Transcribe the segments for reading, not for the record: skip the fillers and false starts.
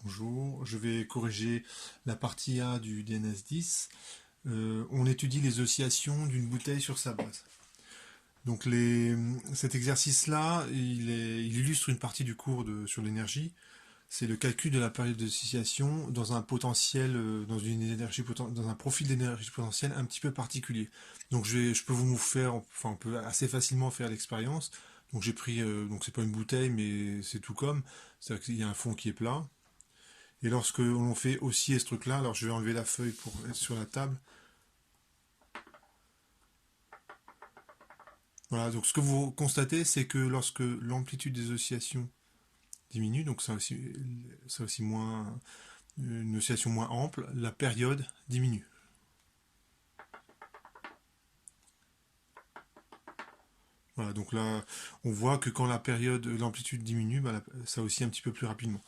Bonjour, je vais corriger la partie A du DNS10. On étudie les oscillations d'une bouteille sur sa base. Donc cet exercice-là, il illustre une partie du cours sur l'énergie. C'est le calcul de la période d'oscillation dans un potentiel, dans un profil d'énergie potentielle un petit peu particulier. Donc je peux vous faire, enfin on peut assez facilement faire l'expérience. Donc j'ai pris, donc c'est pas une bouteille, mais c'est tout comme, c'est-à-dire qu'il y a un fond qui est plat. Et lorsque l'on fait osciller ce truc-là, alors je vais enlever la feuille pour être sur la table. Voilà, donc ce que vous constatez, c'est que lorsque l'amplitude des oscillations diminue, donc ça aussi moins, une oscillation moins ample, la période diminue. Voilà, donc là, on voit que quand l'amplitude diminue, ça oscille un petit peu plus rapidement.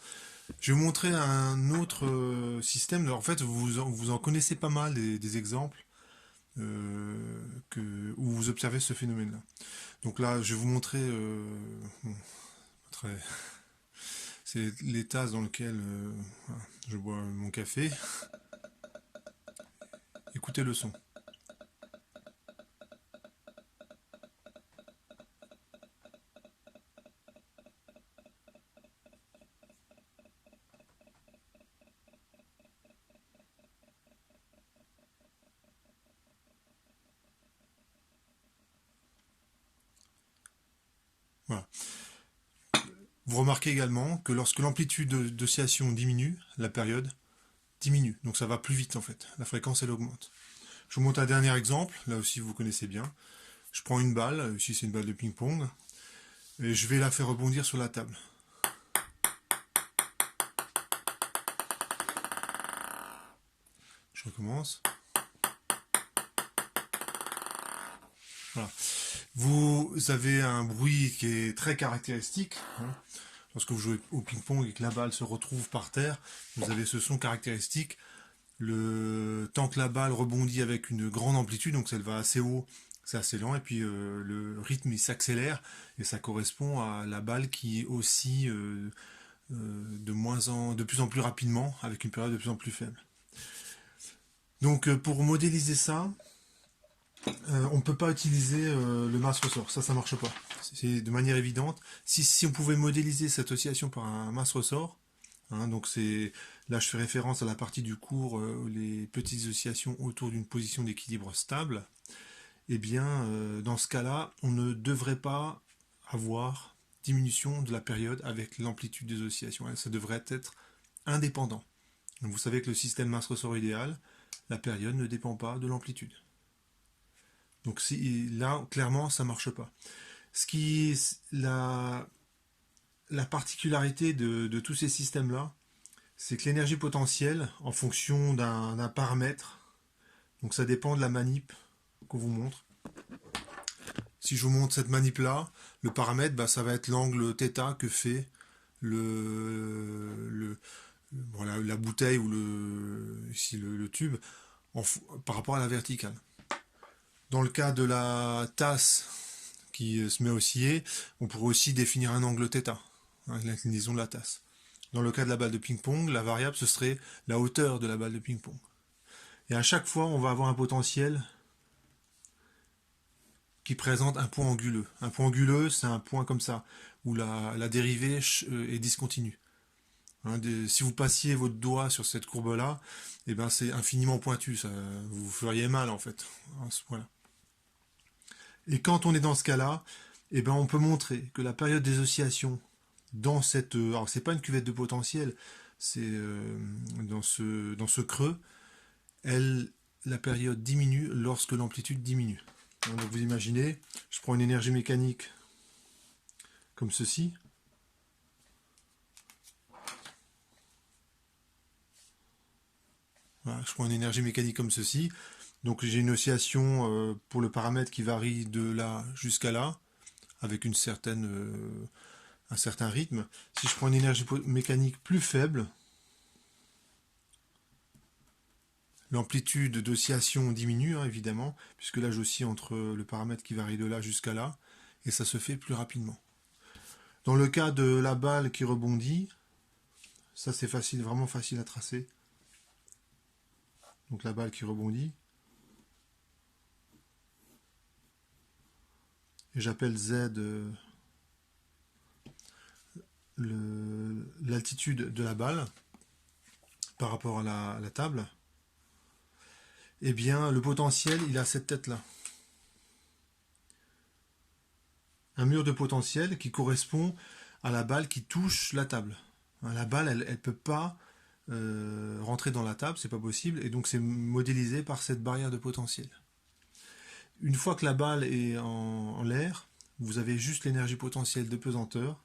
Je vais vous montrer un autre système. En fait, vous en connaissez pas mal des exemples où vous observez ce phénomène-là. Donc là, je vais vous montrer, bon, très- c'est les tasses dans lesquelles voilà, je bois mon café. Écoutez le son. Voilà. Vous remarquez également que lorsque l'amplitude d'oscillation diminue, la période diminue. Donc ça va plus vite en fait. La fréquence elle augmente. Je vous montre un dernier exemple. Là aussi vous connaissez bien. Je prends une balle. Ici c'est une balle de ping-pong. Et je vais la faire rebondir sur la table. Je recommence. Voilà. Vous avez un bruit qui est très caractéristique. Lorsque vous jouez au ping-pong et que la balle se retrouve par terre, vous avez ce son caractéristique. Le temps que la balle rebondit avec une grande amplitude, donc elle va assez haut, c'est assez lent, et puis le rythme il s'accélère, et ça correspond à la balle qui oscille de plus en plus rapidement, avec une période de plus en plus faible. Donc pour modéliser ça, on ne peut pas utiliser le masse ressort, ça marche pas. C'est de manière évidente. Si on pouvait modéliser cette oscillation par un masse ressort, donc là je fais référence à la partie du cours les petites oscillations autour d'une position d'équilibre stable. Eh bien, dans ce cas-là, on ne devrait pas avoir diminution de la période avec l'amplitude des oscillations. Ça devrait être indépendant. Donc vous savez que le système masse ressort idéal, la période ne dépend pas de l'amplitude. Donc là, clairement, ça marche pas. La particularité de tous ces systèmes-là, c'est que l'énergie potentielle, en fonction d'un paramètre, donc ça dépend de la manip qu'on vous montre. Si je vous montre cette manip-là, le paramètre, ça va être l'angle θ que fait la bouteille ou ici le tube par rapport à la verticale. Dans le cas de la tasse qui se met à osciller, on pourrait aussi définir un angle θ, l'inclinaison de la tasse. Dans le cas de la balle de ping-pong, la variable, ce serait la hauteur de la balle de ping-pong. Et à chaque fois, on va avoir un potentiel qui présente un point anguleux. Un point anguleux, c'est un point comme ça, où la dérivée est discontinue. Si vous passiez votre doigt sur cette courbe-là, c'est infiniment pointu, vous feriez mal en fait, à ce point-là. Et quand on est dans ce cas-là, on peut montrer que la période des oscillations dans cette... alors c'est pas une cuvette de potentiel, c'est dans ce creux, la période diminue lorsque l'amplitude diminue. Donc vous imaginez, je prends une énergie mécanique comme ceci. Voilà, je prends une énergie mécanique comme ceci. Donc j'ai une oscillation pour le paramètre qui varie de là jusqu'à là, avec un certain rythme. Si je prends une énergie mécanique plus faible, l'amplitude d'oscillation diminue, évidemment, puisque là j'oscille entre le paramètre qui varie de là jusqu'à là, et ça se fait plus rapidement. Dans le cas de la balle qui rebondit, Ça c'est facile, vraiment facile à tracer. Donc la balle qui rebondit. Et j'appelle Z l'altitude de la balle par rapport à la table. Eh bien, le potentiel, il a cette tête-là. Un mur de potentiel qui correspond à la balle qui touche la table. La balle, elle ne peut pas rentrer dans la table, c'est pas possible, et donc c'est modélisé par cette barrière de potentiel. Une fois que la balle est en l'air, vous avez juste l'énergie potentielle de pesanteur,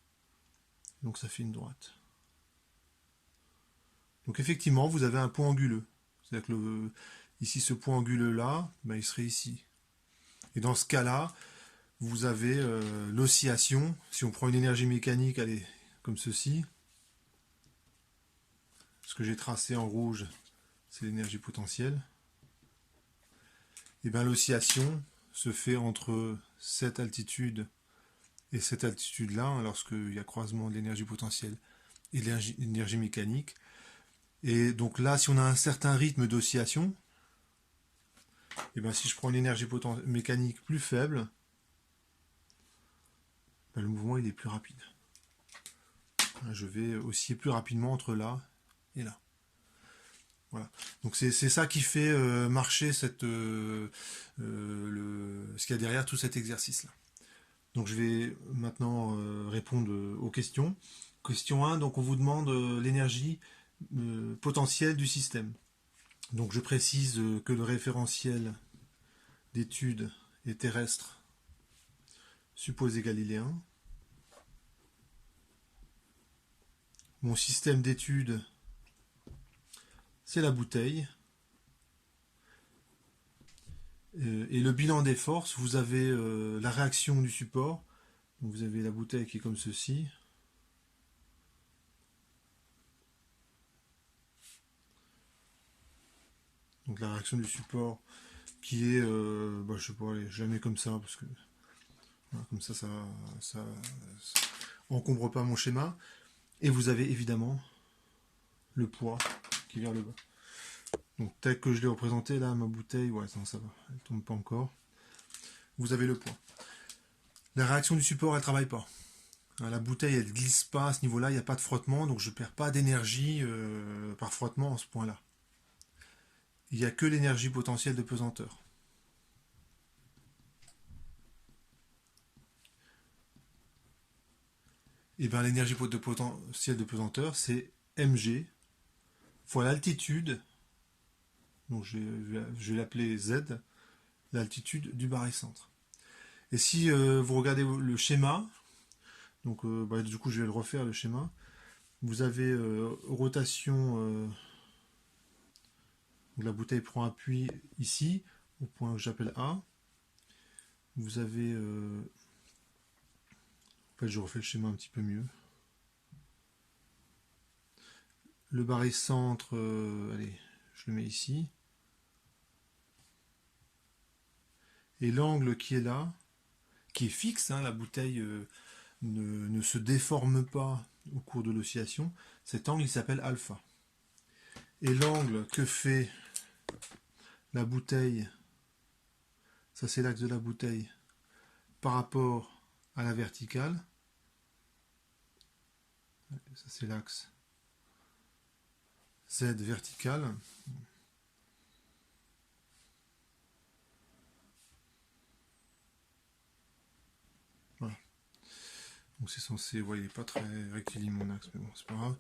donc ça fait une droite. Donc effectivement, vous avez un point anguleux. C'est-à-dire que ici, ce point anguleux-là, ben, il serait ici. Et dans ce cas-là, vous avez l'oscillation. Si on prend une énergie mécanique, allez, comme ceci, ce que j'ai tracé en rouge, c'est l'énergie potentielle. Et bien l'oscillation se fait entre cette altitude et cette altitude-là, hein, lorsqu'il y a croisement de l'énergie potentielle et de l'énergie mécanique. Et donc là, si on a un certain rythme d'oscillation, et ben si je prends une énergie mécanique plus faible, ben le mouvement il est plus rapide. Je vais osciller plus rapidement entre là et là. Voilà. Donc c'est ça qui fait marcher ce qu'il y a derrière tout cet exercice-là. Donc je vais maintenant répondre aux questions. Question 1, donc on vous demande l'énergie potentielle du système. Donc je précise que le référentiel d'études est terrestre supposé galiléen. Mon système d'études, c'est la bouteille. Et le bilan des forces, vous avez la réaction du support. Donc vous avez la bouteille qui est comme ceci. Donc la réaction du support qui est, je sais pas, allez, je la mets comme ça parce que voilà, comme ça encombre pas mon schéma. Et vous avez évidemment le poids qui est vers le bas. Donc tel que je l'ai représenté là, ma bouteille, ouais, non, ça va, elle tombe pas encore. Vous avez le poids. La réaction du support, elle travaille pas. La bouteille, elle glisse pas à ce niveau-là, il n'y a pas de frottement, donc je perds pas d'énergie par frottement en ce point-là. Il n'y a que l'énergie potentielle de pesanteur. Et bien l'énergie potentielle de pesanteur, c'est mg fois l'altitude, donc je vais l'appeler z, l'altitude du barycentre. Et si vous regardez le schéma, donc du coup je vais le refaire le schéma, vous avez rotation, donc la bouteille prend appui ici, au point que j'appelle A. Vous avez, en fait je refais le schéma un petit peu mieux. Le barycentre, allez, je le mets ici. Et l'angle qui est là, qui est fixe, hein, la bouteille ne se déforme pas au cours de l'oscillation, cet angle il s'appelle alpha. Et l'angle que fait la bouteille, ça c'est l'axe de la bouteille, par rapport à la verticale, ça c'est l'axe Z vertical. Voilà. Donc c'est censé, vous voyez, pas très rectiligne mon axe, mais bon, c'est pas grave.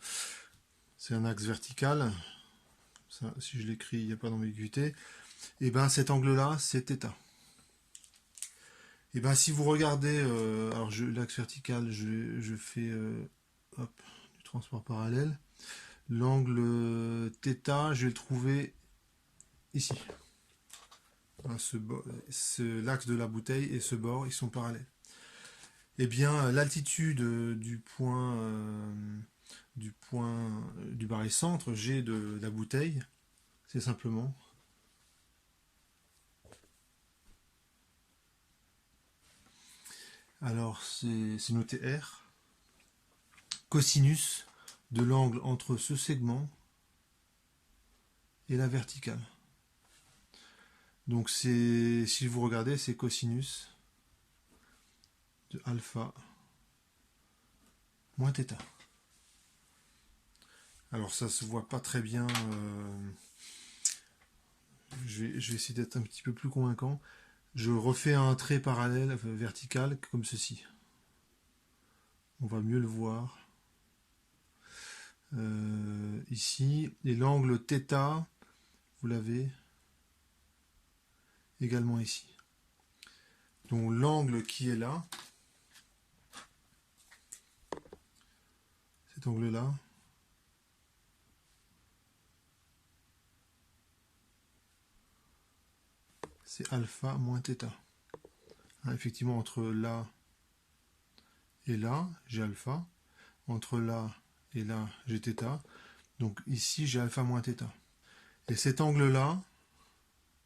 C'est un axe vertical. Ça, si je l'écris, il n'y a pas d'ambiguïté. Et ben cet angle-là, c'est θ. Et ben si vous regardez, alors l'axe vertical, je fais du transport parallèle. L'angle θ, je vais le trouver ici. L'axe de la bouteille et ce bord, ils sont parallèles. Eh bien, l'altitude du barycentre G de la bouteille, c'est simplement alors c'est noté R cosinus de l'angle entre ce segment et la verticale. Donc c'est, si vous regardez, c'est cosinus de alpha moins θ. Alors ça se voit pas très bien. Je vais essayer d'être un petit peu plus convaincant. Je refais un trait parallèle, vertical, comme ceci. On va mieux le voir. Ici, et l'angle θ, vous l'avez également ici. Donc l'angle qui est là, cet angle-là, c'est alpha moins θ. Hein, effectivement, entre là et là, j'ai alpha. Entre là et là, j'ai θ. Donc ici, j'ai alpha moins θ. Et cet angle-là,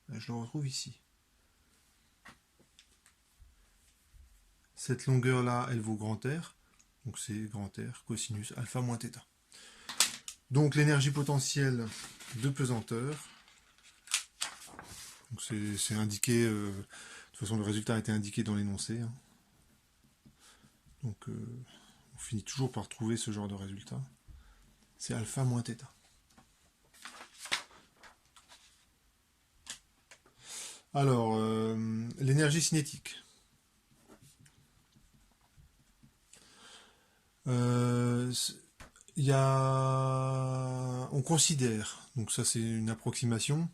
je le retrouve ici. Cette longueur-là, elle vaut grand R. Donc c'est grand R, cosinus alpha moins θ. Donc l'énergie potentielle de pesanteur, c'est indiqué, de toute façon le résultat a été indiqué dans l'énoncé. Hein. Donc on finit toujours par trouver ce genre de résultat. C'est alpha moins θ. Alors, l'énergie cinétique. On considère, donc ça c'est une approximation,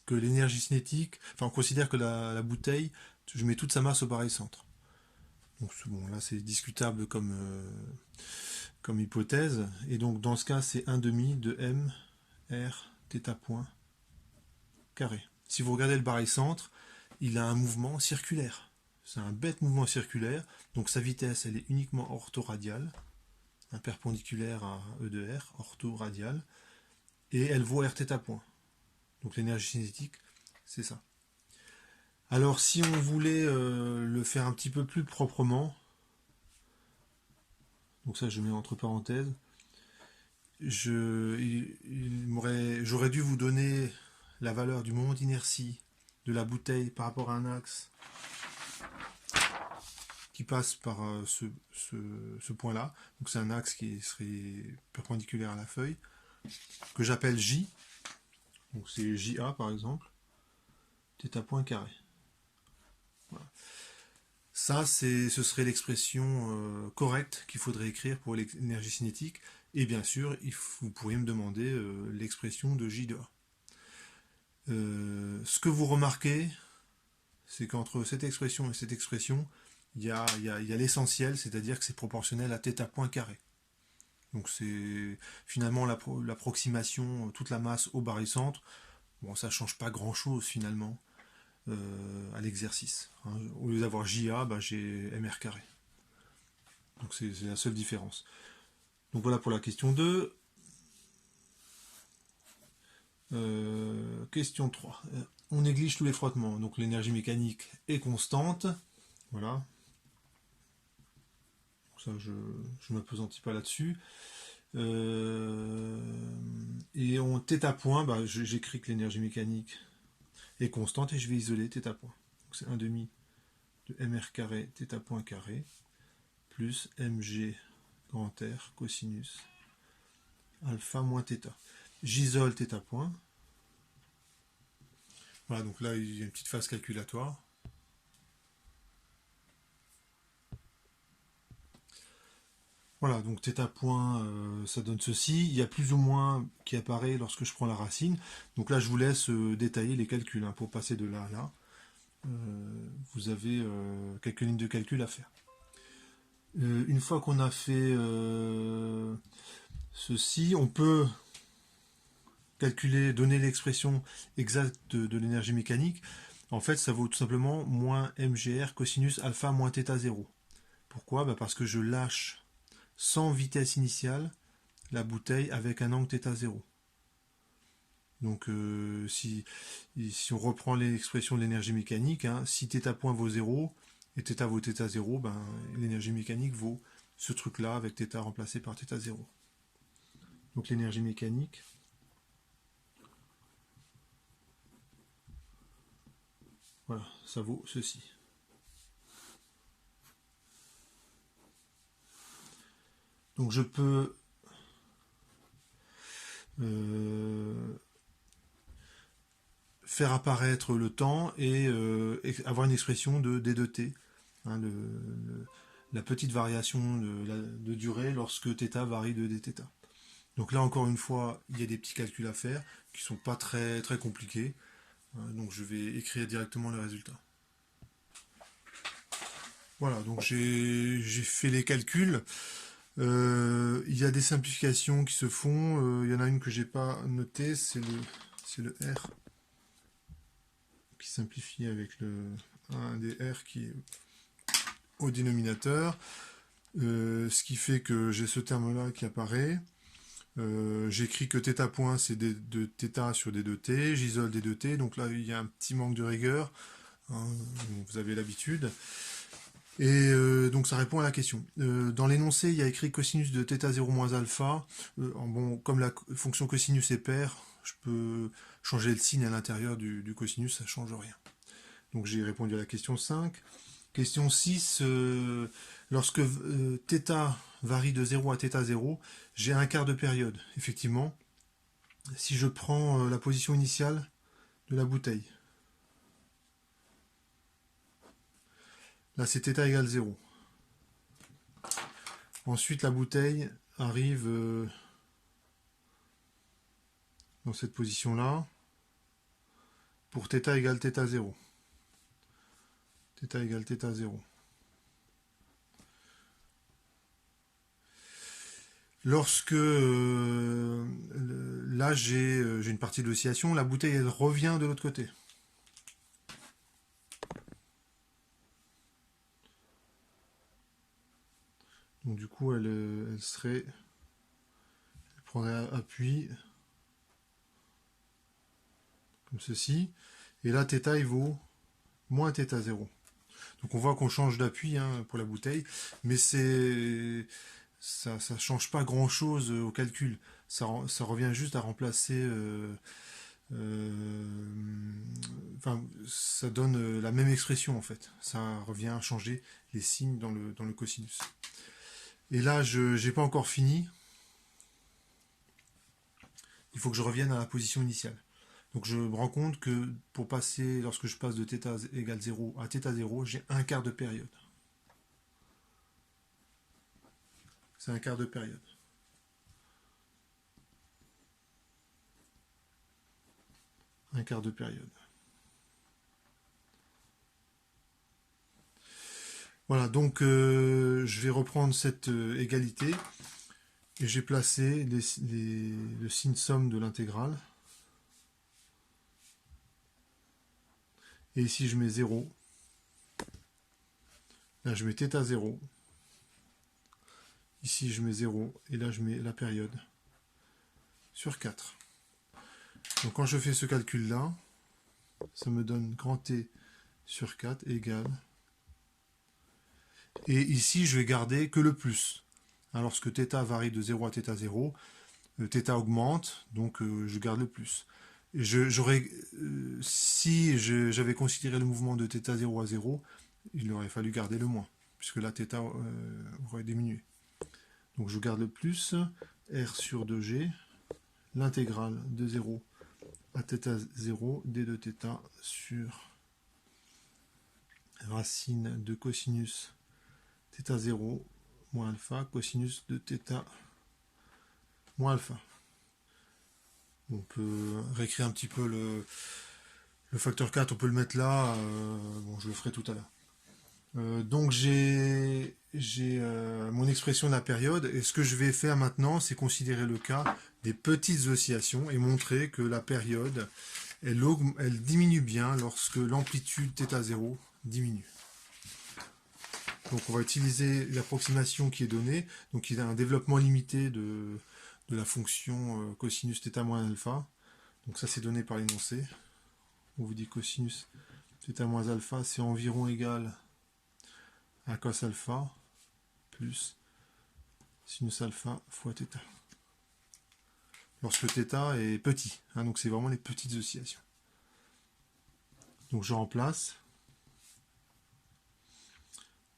que l'énergie cinétique, enfin on considère que la bouteille, je mets toute sa masse au barycentre. Donc bon, là c'est discutable comme hypothèse, et donc dans ce cas c'est 1/2 de m r θ point carré. Si vous regardez le barycentre, il a un mouvement circulaire. C'est un bête mouvement circulaire, donc sa vitesse elle est uniquement orthoradiale, perpendiculaire à E de R, orthoradiale, et elle vaut Rθ point. Donc l'énergie cinétique, c'est ça. Alors si on voulait le faire un petit peu plus proprement, donc ça je mets entre parenthèses, j'aurais dû vous donner la valeur du moment d'inertie de la bouteille par rapport à un axe qui passe par ce point-là. Donc c'est un axe qui serait perpendiculaire à la feuille, que j'appelle J. Donc c'est JA par exemple, θ point carré. Voilà. Ça, ce serait l'expression correcte qu'il faudrait écrire pour l'énergie cinétique. Et bien sûr, vous pourriez me demander l'expression de J de A. Ce que vous remarquez, c'est qu'entre cette expression et cette expression, il y a l'essentiel, c'est-à-dire que c'est proportionnel à θ point carré. Donc c'est finalement l'approximation, toute la masse au barycentre. Bon, ça ne change pas grand-chose finalement à l'exercice. Hein. Au lieu d'avoir JA, j'ai MR carré. Donc c'est la seule différence. Donc voilà pour la question 2. Question 3. On néglige tous les frottements. Donc l'énergie mécanique est constante. Voilà. Ça, je ne m'appesantis pas là-dessus. Et on θ point, j'écris que l'énergie mécanique est constante et je vais isoler θ point. Donc c'est 1/2 de mr carré θ point carré plus mg grand R cosinus alpha moins θ. J'isole θ point. Voilà, donc là il y a une petite phase calculatoire. Voilà, donc θ point, ça donne ceci. Il y a plus ou moins qui apparaît lorsque je prends la racine. Donc là, je vous laisse détailler les calculs. Hein, pour passer de là à là, vous avez quelques lignes de calcul à faire. Une fois qu'on a fait ceci, on peut calculer, donner l'expression exacte de l'énergie mécanique. En fait, ça vaut tout simplement moins mgr cosinus alpha moins θ0. Pourquoi ? Parce que je lâche sans vitesse initiale la bouteille avec un angle θ0. Donc si on reprend l'expression de l'énergie mécanique, hein, si θ point vaut 0 et θ vaut θ0, l'énergie mécanique vaut ce truc là avec θ remplacé par θ0. donc l'énergie mécanique. Voilà, ça vaut ceci. Donc je peux faire apparaître le temps et avoir une expression de D2T, hein, la petite variation de durée lorsque θ varie de dθ. Donc là encore une fois, il y a des petits calculs à faire qui ne sont pas très, très compliqués. Donc je vais écrire directement le résultat. Voilà, donc j'ai fait les calculs. Il y a des simplifications qui se font. Il y en a une que j'ai pas notée, c'est le R qui simplifie avec un des R qui est au dénominateur. Ce qui fait que j'ai ce terme-là qui apparaît. J'écris que θ point c'est de θ sur d2t, j'isole d2t, donc là il y a un petit manque de rigueur, hein, vous avez l'habitude. Et donc ça répond à la question. Dans l'énoncé, il y a écrit cosinus de θ0 moins alpha. Bon, comme la fonction cosinus est paire, je peux changer le signe à l'intérieur du cosinus, ça ne change rien. Donc j'ai répondu à la question 5. Question 6, lorsque θ varie de 0 à θ0, j'ai un quart de période. Effectivement, si je prends la position initiale de la bouteille, là c'est θ égale 0. Ensuite la bouteille arrive dans cette position-là pour θ égale θ0. θ égale θ0. Lorsque là j'ai une partie de l'oscillation, la bouteille elle revient de l'autre côté. Donc du coup elle prendrait appui comme ceci. Et là θ il vaut moins θ0. Donc on voit qu'on change d'appui hein, pour la bouteille, mais ça ne change pas grand chose au calcul. Ça revient juste à remplacer. Enfin, ça donne la même expression en fait. Ça revient à changer les signes dans le cosinus. Et là, je n'ai pas encore fini. Il faut que je revienne à la position initiale. Donc je me rends compte que pour passer, lorsque je passe de θ égale 0 à θ0, j'ai un quart de période. C'est un quart de période. Un quart de période. Voilà, donc je vais reprendre cette égalité et j'ai placé le signe somme de l'intégrale. Et ici je mets 0. Là je mets θ0. Ici je mets 0 et là je mets la période sur 4. Donc quand je fais ce calcul là, ça me donne grand T sur 4 égale. Et ici je vais garder que le plus. Alors, lorsque θ varie de 0 à θ0, θ augmente, donc je garde le plus. Si j'avais considéré le mouvement de θ0 à 0, il aurait fallu garder le moins, puisque là θ aurait diminué. Donc je garde le plus, R sur 2G, l'intégrale de 0 à θ0, d de θ sur racine de cosinus θ0 moins alpha, cosinus de θ moins alpha. On peut réécrire un petit peu le facteur 4, on peut le mettre là, bon, je le ferai tout à l'heure. Donc j'ai mon expression de la période, et ce que je vais faire maintenant, c'est considérer le cas des petites oscillations et montrer que la période, elle diminue bien lorsque l'amplitude θ0 diminue. Donc on va utiliser l'approximation qui est donnée, donc il y a un développement limité de la fonction cosinus θ moins alpha. Donc ça c'est donné par l'énoncé. On vous dit cosinus θ moins alpha, c'est environ égal à cos alpha plus sinus alpha fois θ. lorsque θ est petit. Hein, donc c'est vraiment les petites oscillations. Donc je remplace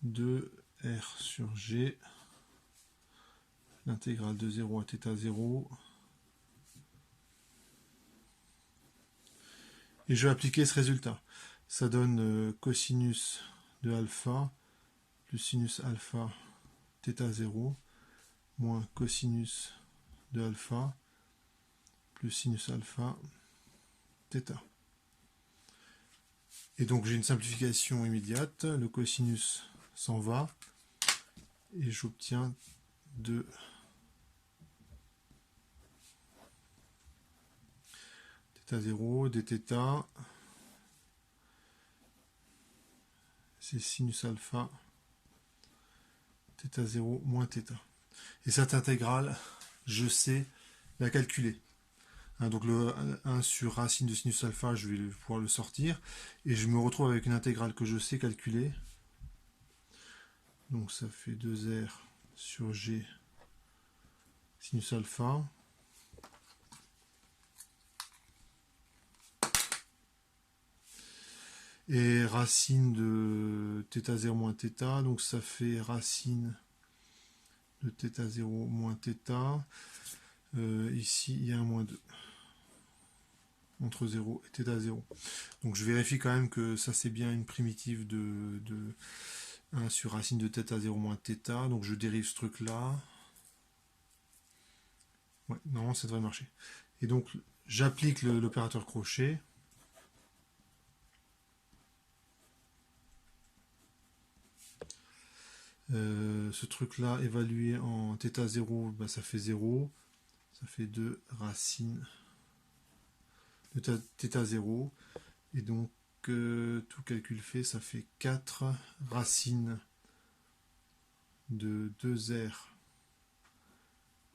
2R sur G, l'intégrale de 0 à θ0. Et je vais appliquer ce résultat. Ça donne cosinus de alpha plus sinus alpha θ0 moins cosinus de alpha plus sinus alpha θ. Et donc j'ai une simplification immédiate, le cosinus s'en va, et j'obtiens 2 θ0 dθ, c'est sinus alpha θ0 moins θ. Et cette intégrale, je sais la calculer. Hein, donc le 1 sur racine de sinus alpha, je vais pouvoir le sortir, et je me retrouve avec une intégrale que je sais calculer. Donc ça fait 2R sur G sinus alpha. Et racine de θ0 moins θ, donc ça fait racine de θ0 moins θ. Ici, il y a un moins 2 entre 0 et θ0. Donc je vérifie quand même que ça c'est bien une primitive de 1 sur racine de θ0 moins θ. Donc je dérive ce truc là. Ouais, non, ça devrait marcher. Et donc j'applique l'opérateur crochet. Ce truc là évalué en θ0, bah, ça fait 0. Ça fait 2 racines de θ0. Et donc tout calcul fait, ça fait 4 racines de 2R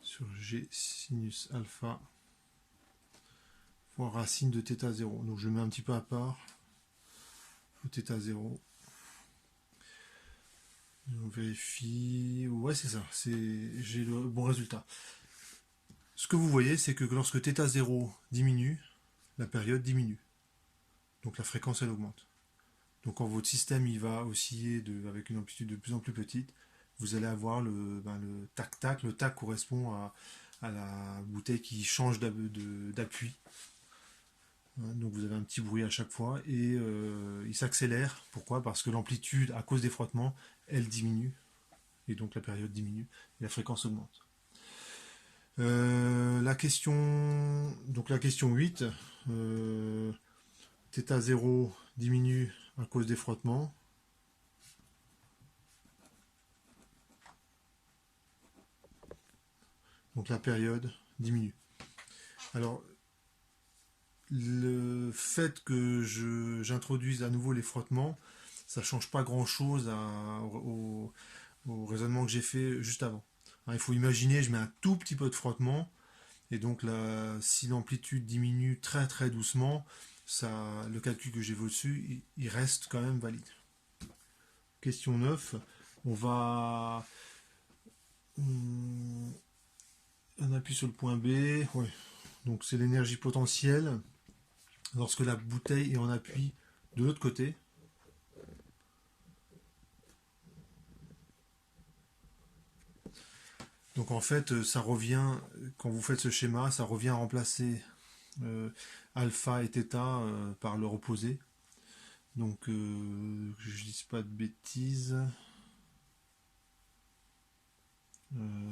sur G sinus alpha fois racine de θ0. Donc je mets un petit peu à part le θ0. On vérifie. Ouais, c'est ça. J'ai le bon résultat. Ce que vous voyez, c'est que lorsque θ0 diminue, la période diminue. Donc la fréquence, elle augmente. Donc quand votre système il va osciller avec une amplitude de plus en plus petite, vous allez avoir le tac-tac. Le tac correspond à la bouteille qui change d'appui. Donc vous avez un petit bruit à chaque fois et il s'accélère. Pourquoi? Parce que l'amplitude, à cause des frottements, elle diminue. Et donc la période diminue et la fréquence augmente. La question 8, θ0 diminue à cause des frottements. Donc la période diminue. Alors, le fait que j'introduise à nouveau les frottements, ça ne change pas grand-chose au raisonnement que j'ai fait juste avant. Alors, il faut imaginer, je mets un tout petit peu de frottement, et donc là, si l'amplitude diminue très très doucement, le calcul que j'ai vu dessus, il reste quand même valide. Question 9, on appuie sur le point B, ouais. Donc c'est l'énergie potentielle lorsque la bouteille est en appui de l'autre côté. Donc en fait, ça revient, quand vous faites ce schéma, ça revient à remplacer alpha et θ par leur opposé. Donc que je ne dise pas de bêtises.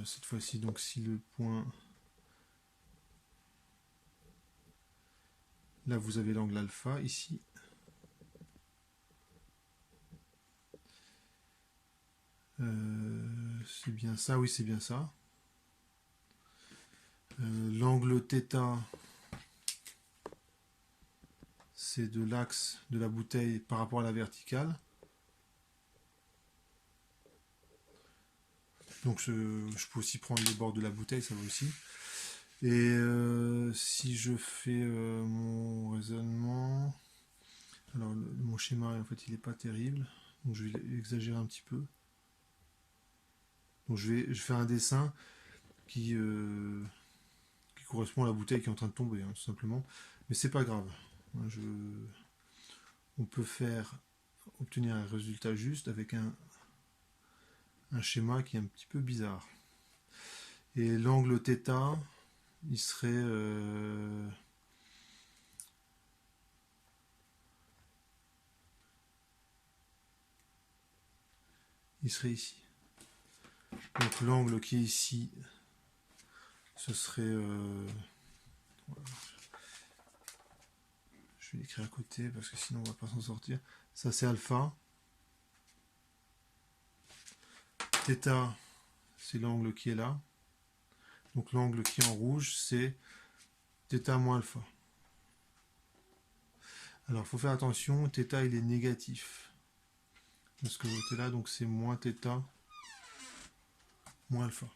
Cette fois-ci, donc si le point... Là, vous avez l'angle alpha, ici. C'est bien ça, oui, c'est bien ça. L'angle θ, c'est de l'axe de la bouteille par rapport à la verticale. Donc je peux aussi prendre les bords de la bouteille, ça va aussi. Et si je fais mon raisonnement, alors mon schéma en fait il n'est pas terrible, donc je vais exagérer un petit peu. Donc je vais faire un dessin qui correspond à la bouteille qui est en train de tomber, hein, tout simplement. Mais c'est pas grave. Hein, on peut obtenir un résultat juste avec un schéma qui est un petit peu bizarre. Et l'angle θ, il serait ici. Donc l'angle qui est ici, ce serait... voilà. Je vais l'écrire à côté parce que sinon on va pas s'en sortir. Ça c'est alpha. θ, c'est l'angle qui est là. Donc l'angle qui est en rouge, c'est θ moins alpha. Alors il faut faire attention, θ il est négatif. De ce côté là, donc c'est moins θ moins alpha.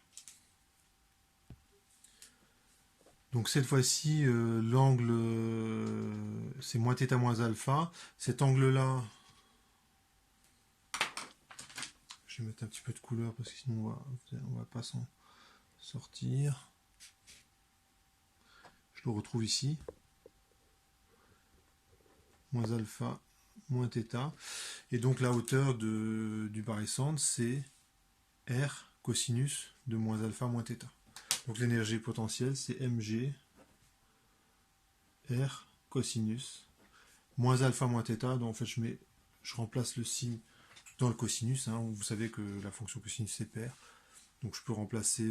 Donc cette fois-ci, l'angle, c'est moins θ moins alpha. Cet angle-là, je vais mettre un petit peu de couleur parce que sinon on va pas s'en sortir. Je le retrouve ici. Moins alpha, moins θ. Et donc la hauteur du barycentre, c'est R cosinus de moins alpha moins θ. Donc l'énergie potentielle, c'est mg R cosinus moins alpha moins θ. Donc en fait, je remplace le signe dans le cosinus. Hein. Vous savez que la fonction cosinus c'est pair. Donc je peux remplacer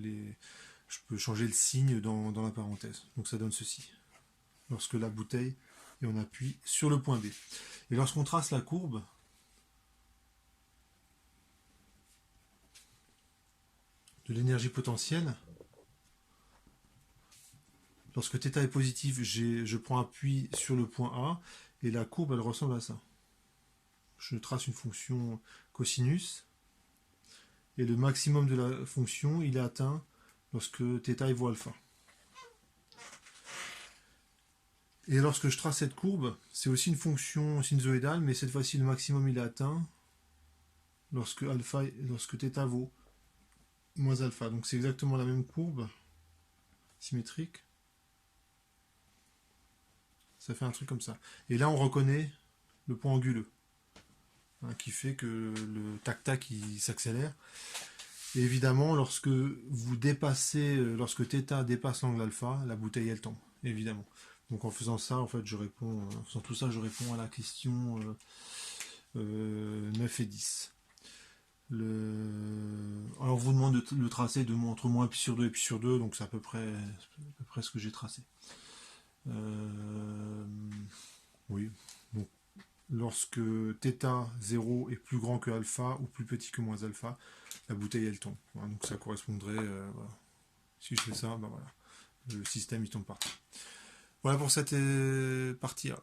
je peux changer le signe dans la parenthèse. Donc ça donne ceci. Lorsque la bouteille, et on appuie sur le point B. Et lorsqu'on trace la courbe, de l'énergie potentielle, lorsque θ est positif, je prends appui sur le point A, et la courbe, elle ressemble à ça. Je trace une fonction cosinus, et le maximum de la fonction, il est atteint lorsque θ vaut alpha. Et lorsque je trace cette courbe, c'est aussi une fonction sinusoïdale, mais cette fois-ci, le maximum, il est atteint lorsque θ vaut moins alpha. Donc c'est exactement la même courbe, symétrique. Ça fait un truc comme ça. Et là, on reconnaît le point anguleux, hein, qui fait que le tac-tac, il s'accélère. Et évidemment, lorsque lorsque θ dépasse l'angle alpha, la bouteille, elle tombe, évidemment. Donc en faisant ça, en fait, en faisant tout ça, je réponds à la question 9 et 10. Alors on vous demande de le tracer entre moins pi sur 2 et pi sur 2, donc c'est à peu près ce que j'ai tracé. Oui. Donc, lorsque θ 0 est plus grand que alpha ou plus petit que moins alpha, la bouteille elle tombe. Voilà, donc ça correspondrait, voilà. Si je fais ça, ben voilà, le système il tombe par terre. Voilà pour cette partie-là.